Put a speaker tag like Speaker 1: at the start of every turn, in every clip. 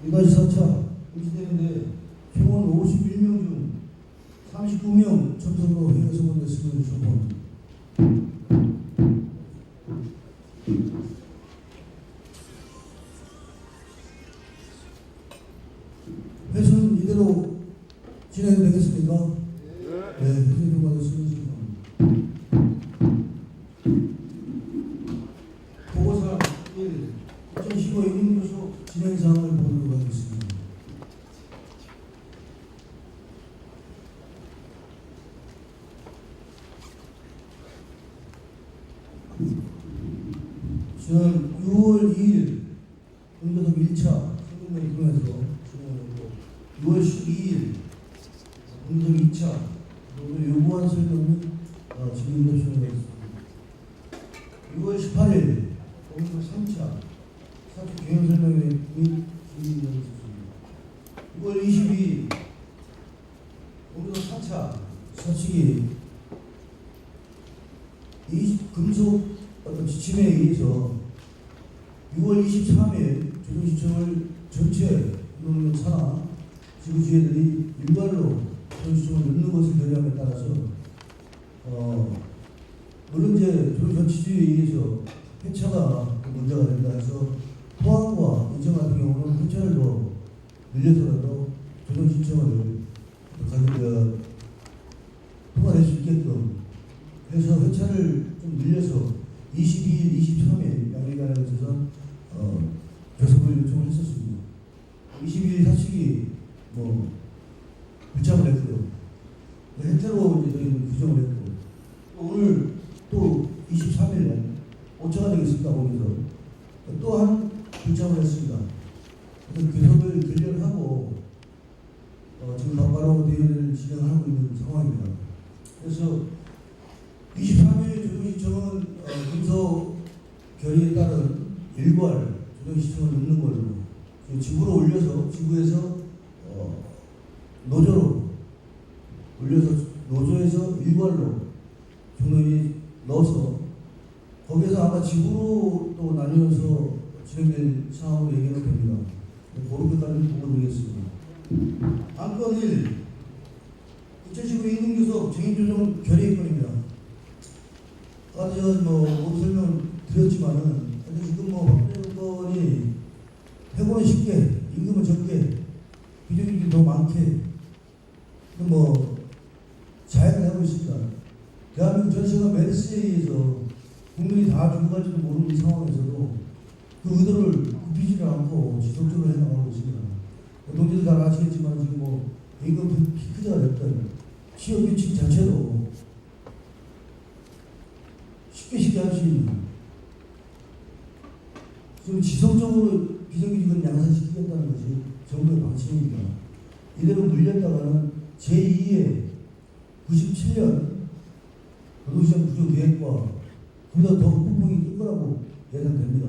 Speaker 1: 이가지 4차 유치되는데 총원 51명 중 39명 접수로 회의 소원됐으면 소원. 회수는 이대로 진행되겠습니까? 네, 회수 통과됐으면 소원. 보고서 1. 2015 인민교수 진행사항을 보도록 하겠습니다. 지난 6월 2일 공교섭 1차 설명을 통해서 진행했고 6월 12일 공교섭 2차 오늘 요구한 설명은 진행 접수했습니다. 6월 18일 공교섭 3차 사주 경영 설명회 및 진행되었습니다. 6월 22일 공교섭 4차 서치기 금속 지침에 의해서 6월 23일 조정시청을 전체 산하 지구주회들이 일괄로 조정시청을 넣는 것을 결의함에 따라서 물론 이제 조정전치주의에 의해서 회차가 문제가 된다 해서 포항과 인천 같은 경우는 회차를 더 늘려서라도 조정시청을 통과될 수 있게끔 해서 회차를 좀 늘려서 22일, 23일 양일간에 걸쳐서 교섭을 요청을 했었습니다. 22일 사측이 불참을 했고요. 해태로 이제 저희는 규정을 했고 오늘 또 23일 5차가 되겠습니다. 거기서 또한 불참을 했습니다. 그래서 교섭을 결렬을 하고 지금 바로 대회를 진행하고 있는 상황입니다. 그래서 23일 조정시청은 금속 결의에 따른 일괄 조정시청을 넣는 걸로 지구로 올려서 지구에서 노조로 올려서 노조에서 일괄로 종로에 넣어서 거기에서 아마 지구로 또 나뉘어서 진행될 상황으로 얘기는 됩니다. 그렇게까지 보고 드리겠습니다. 안건 1. 2015 인민교섭 정인조정 결의권입니다. 아까 모두 설명 드렸지만은 지금 박근혜건이 해고는 쉽게 임금은 적게 비정규직이 더 많게 자행을 하고 있습니다. 대한민국 전체가 메르스에 의해서 국민이 다 죽어갈지도 모르는 상황에서도 그 의도를 굽히지를 않고 지속적으로 해나가고 있습니다. 동지들 다 아시겠지만 지금 임금 피크제가 됐던 취업 규칙 자체도 쉽게 할 수 있는 지금 지속적으로 비정규직을 양산시키겠다는 것이 정부의 방침입니다. 이대로 물렸다가는 제2의 97년 노동시장 구조계획과 보다 더 폭풍이 뜰 거라고 예상됩니다.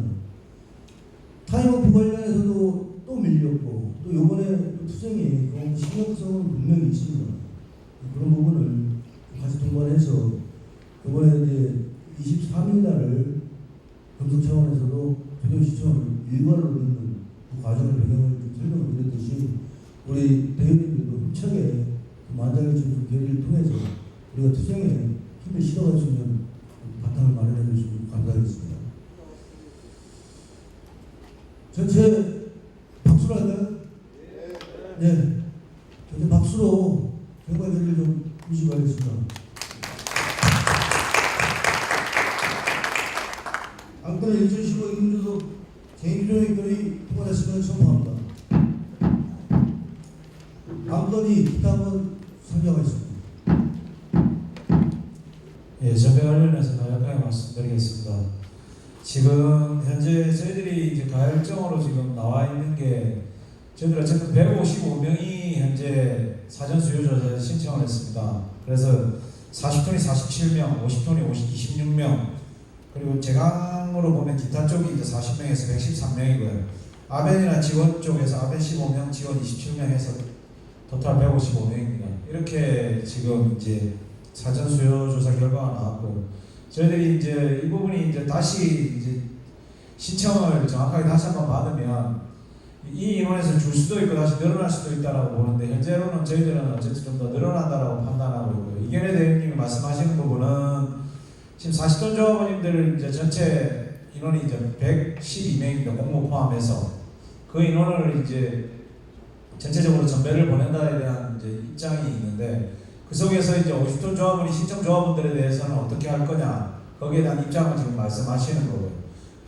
Speaker 1: 타임오프 관련해서도 또 밀렸고 또 이번에 투쟁이 심각성은 분명히 있습니다. 그런 부분을 같이 동반해서 이번에 이제 23일 날을 금속 차원에서도 조정시청을 일괄로 넣는 그 과정을 배경을 설명을 드렸듯이 우리 대의원님들도 힘차게 만장일치 결의를 통해서 우리가 투쟁에 힘을 실어갈 수 있는 바탕을 마련해 주시면 감사하겠습니다. 전체 박수로 할까요? 네. 전체 박수로 결과 결의를 좀 주시기 바라겠습니다. 안건은 2015 인민교섭 정인조정결의 통과됐으면 선포합니다. 안건이 기타문 상정하겠습니다.
Speaker 2: 예, 전배 관련해서 간략하게 말씀드리겠습니다. 지금 현재 저희들이 이제 가열정으로 지금 나와 있는 게 저희들 어쨌든 155명이 현재 사전 수요조사에 신청을 했습니다. 그래서 40톤이 47명, 50톤이 26명, 그리고 제강으로 보면 기타 쪽이 이제 40명에서 113명이고요. 아벤이나 직원 쪽에서 아벤 15명, 직원 27명 해서 토탈 155명입니다. 이렇게 지금 이제 사전 수요 조사 결과가 나왔고, 저희들이 이제 이 부분이 이제 다시 이제 신청을 정확하게 다시 한번 받으면 이 인원에서 줄 수도 있고 다시 늘어날 수도 있다라고 보는데 현재로는 저희들은 어쨌든 좀 더 늘어난다라고 판단하고 있고요. 이견의 대표님이 말씀하시는 부분은 지금 40톤 조합원님들 이제 전체 인원이 이제 112명입니다. 공모 포함해서 그 인원을 이제 전체적으로 전배를 보낸다에 대한 이제 입장이 있는데 그 속에서 이제 50톤 조합원이 신청 조합원들에 대해서는 어떻게 할 거냐 거기에 대한 입장을 지금 말씀하시는 거고요.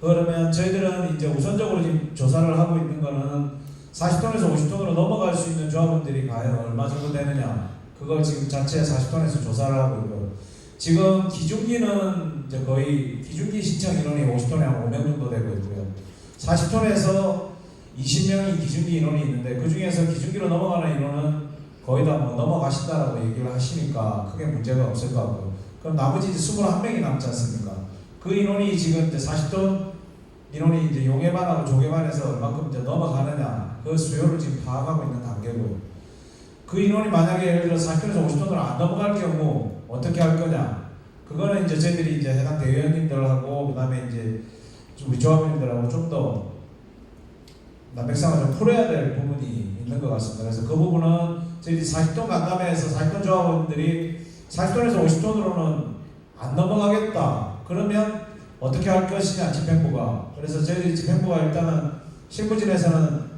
Speaker 2: 그러면 저희들은 이제 우선적으로 지금 조사를 하고 있는 거는 40톤에서 50톤으로 넘어갈 수 있는 조합원들이 과연 얼마 정도 되느냐 그걸 지금 자체 40톤에서 조사를 하고 있고요. 지금 기준기는 이제 거의 기준기 신청 인원이 50톤에 한 5명 정도 되고 있고요. 40톤에서 20명이 기준기 인원이 있는데 그 중에서 기준기로 넘어가는 인원은 거의 다 뭐 넘어가신다라고 얘기를 하시니까 크게 문제가 없을 것 같고요. 그럼 나머지 이제 21명이 남지 않습니까? 그 인원이 지금 이제 40톤 인원이 이제 용해반하고 조개반에서 얼마큼 이제 넘어가느냐 그 수요를 지금 파악하고 있는 단계고요. 그 인원이 만약에 예를 들어 40톤에서 50톤으로 안 넘어갈 경우 어떻게 할 거냐? 그거는 이제 저희들이 이제 해당 대의원님들하고 그다음에 이제 우리 조합원님들하고 좀 더 난백상을 좀 풀어야 될 부분이 있는 것 같습니다. 그래서 그 부분은 저희들이 40톤 간담회에서 40톤 조합원들이 40톤에서 50톤으로는 안 넘어가겠다. 그러면 어떻게 할 것이냐 집행부가. 그래서 저희들이 집행부가 일단은 실무진에서는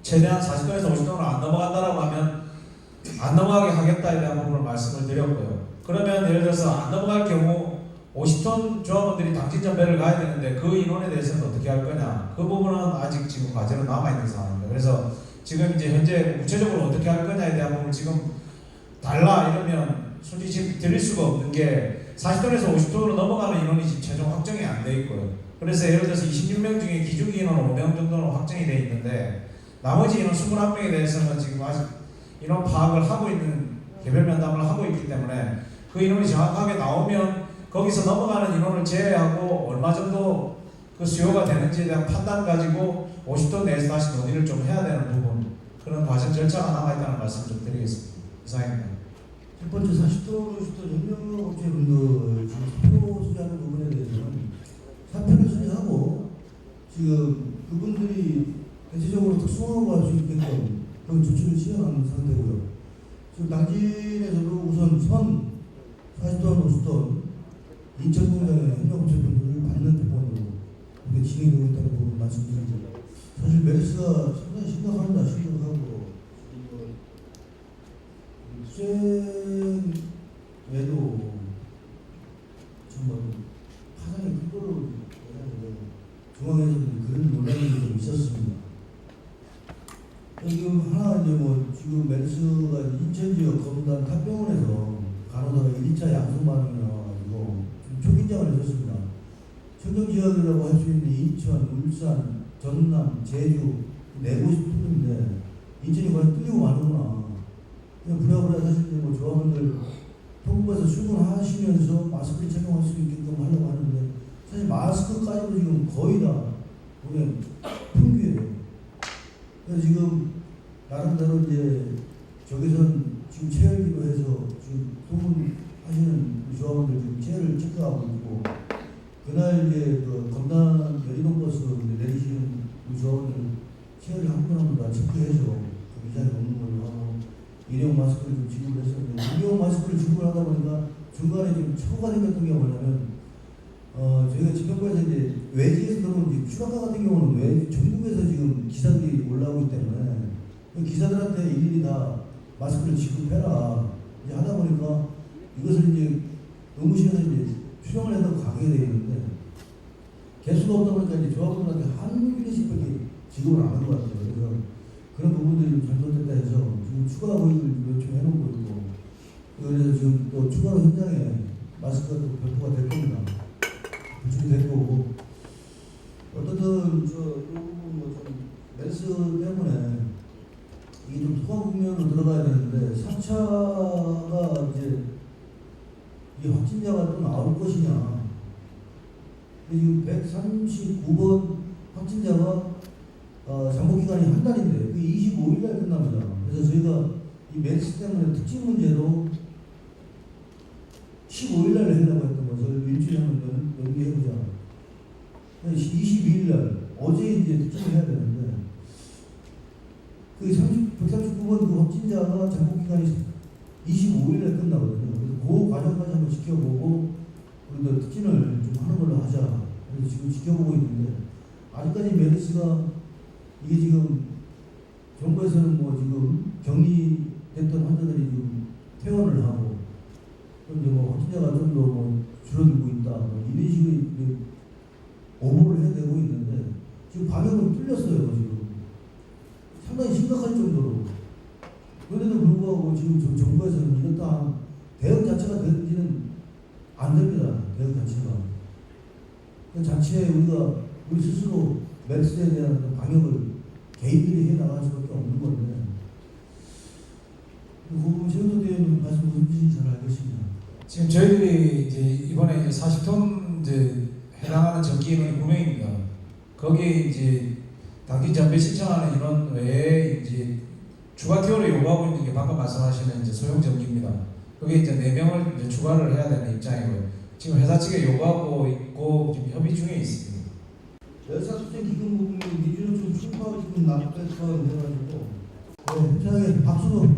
Speaker 2: 최대한 40톤에서 50톤으로 안 넘어간다라고 하면 안 넘어가게 하겠다에 대한 부분을 말씀을 드렸고요. 그러면 예를 들어서 안 넘어갈 경우 50톤 조합원들이 당진 전배를 가야 되는데 그 인원에 대해서는 어떻게 할 거냐 그 부분은 아직 지금 과제로 남아있는 상황입니다. 그래서 지금 이제 현재 구체적으로 어떻게 할 거냐에 대한 부분을 지금 달라 이러면 솔직히 지금 드릴 수가 없는 게 40톤에서 50톤으로 넘어가는 인원이 지금 최종 확정이 안 돼 있고요. 그래서 예를 들어서 26명 중에 기준기 인원 5명 정도는 확정이 돼 있는데 나머지 인원 21명에 대해서는 지금 아직 인원 파악을 하고 있는 개별 면담을 하고 있기 때문에 그 인원이 정확하게 나오면 거기서 넘어가는 인원을 제외하고 얼마 정도 그 수요가 되는지에 대한 판단 가지고 50톤 내에서 다시 논의를 좀 해야 되는 부분 그런 과정 절차가 남아있다는 말씀 좀 드리겠습니다. 이상입니다.
Speaker 1: 첫 번째 40톤, 50톤 협력업체분들 지금 사표 수리하는 부분에 대해서는 사표를 수리하고 지금 그분들이 대체적으로 특수화를 할 수 있게끔 그런 조치를 시행하는 상태고요. 지금 당진에서도 우선 선 40톤, 50톤 인천 공장의 협력업체분들을 받는 부분으로 이게 진행되고 있다는 부분 말씀드립니다. 사실 메르스가 상당히 심각합니다. 심각하고 투쟁 외에도 정말 파장이 큰 걸로 중앙에서는 그런 논란이 좀 있었습니다. 지금 하나 이제 뭐 지금 메르스가 인천 지역 검단 탑병원에서 간호사가 1차 양성 반응이 나와가지고 좀 초긴장을 했었습니다. 청정 지역이라고 할 수 있는 인천, 울산, 전남, 제주 네 곳이 뚫는데 인천이 과연 뚫리고 마는구나. 그냥 부랴부랴 사실 뭐 조합원들 통부에서 출근하시면서 마스크를 착용할 수 있게끔 하려고 하는데 사실 마스크까지도 지금 거의 다 그냥 풍기예요. 그래서 지금 나름대로 이제 저기선 지금 체열기로 해서 지금 소문하시는 조합원들 지금 체열을 체크하고 있고 그날 이제 그 검단 여의도버스 내리시는 조합원들 체열을 한 분 한 분 다 체크해서 그 위장이 없는 걸로 하고 일회용 마스크를 좀 지급을 했었는데 일회용 마스크를 지급을 하다 보니까 중간에 좀 초가 생겼던 게 뭐냐면 저희가 지금까지 이제 외지에서 들어온 추락가 같은 경우는 전국에서 지금 기사들이 올라오기 때문에 기사들한테 일일이 다 마스크를 지급해라 이제 하다 보니까 이것을 이제 의무실에서 이제 수령을 해서 가게 되어 있는데 개수가 없다 보니까 이제 조합원들한테 한 개씩밖에 지급을 안 한 것 같아요. 그래서 그런 부분들이 좀 잘못됐다 해서 지금 추가 고객을 요청해놓고 있고 그래서 지금 또 추가로 현장에 마스크가 또 배포가 될 겁니다. 구축이 될 거고 어떻든 이 부분 뭐좀 메르스 때문에 이게 좀 소강 국면으로 들어가야 되는데 4차가 이제 이 확진자가 또 나올 것이냐 지금 139번 확진자가 잠복기간이 한 달인데 그게 25일날 끝납니다. 그래서 저희가 이 메르스 때문에 특징 문제로 15일날 하려고 했던 것을 일주일에 한번 연기해보자. 22일날 어제 이제 특징을 해야 되는데 그 139번 그 확진자가 잠복 기간이 25일에 끝나거든요. 그래서 그 과정까지 한번 지켜보고 우리도 특진을 좀 하는 걸로 하자. 그래서 지금 지켜보고 있는데 아직까지 메르스가 이게 지금 정부에서는 뭐 지금 격리됐던 환자들이 지금 퇴원을 하고 그런데 뭐 확진자가 좀 더 뭐 줄어들고 있다. 뭐 이런 식의 이제 오보를 해내고 있는데 지금 방역은 뚫렸어요. 지금 상당히 심각할 정도로. 그런데도 불구하고 지금 정부에서는 이렇다 대응 자체가 되는지는 안 됩니다. 대응 자체가. 그 자체에 우리 스스로 메르스에 대한 그 방역을 개인들이 해 나갈 수밖에 없는 건데 그 부분 최우선 대표님 말씀 무슨 뜻인지 잘 알겠습니다.
Speaker 2: 지금 저희들이 이제 이번에 이제 40톤 이제 해당하는 전기 인원이 9명입니다. 거기에 이제 단기 전배 신청하는 인원 외에 이제 추가 티어를 요구하고 있는 게 방금 말씀하시는 이제 소형 전기입니다. 그게 이제 4명을 이제 추가를 해야 되는 입장이고요. 지금 회사 측에 요구하고 있고 지금 협의 중에 있습니다.
Speaker 1: 열사수생 기금 부분이 미주노총 출파 지금 납부했던 해가지고 회사에 박수로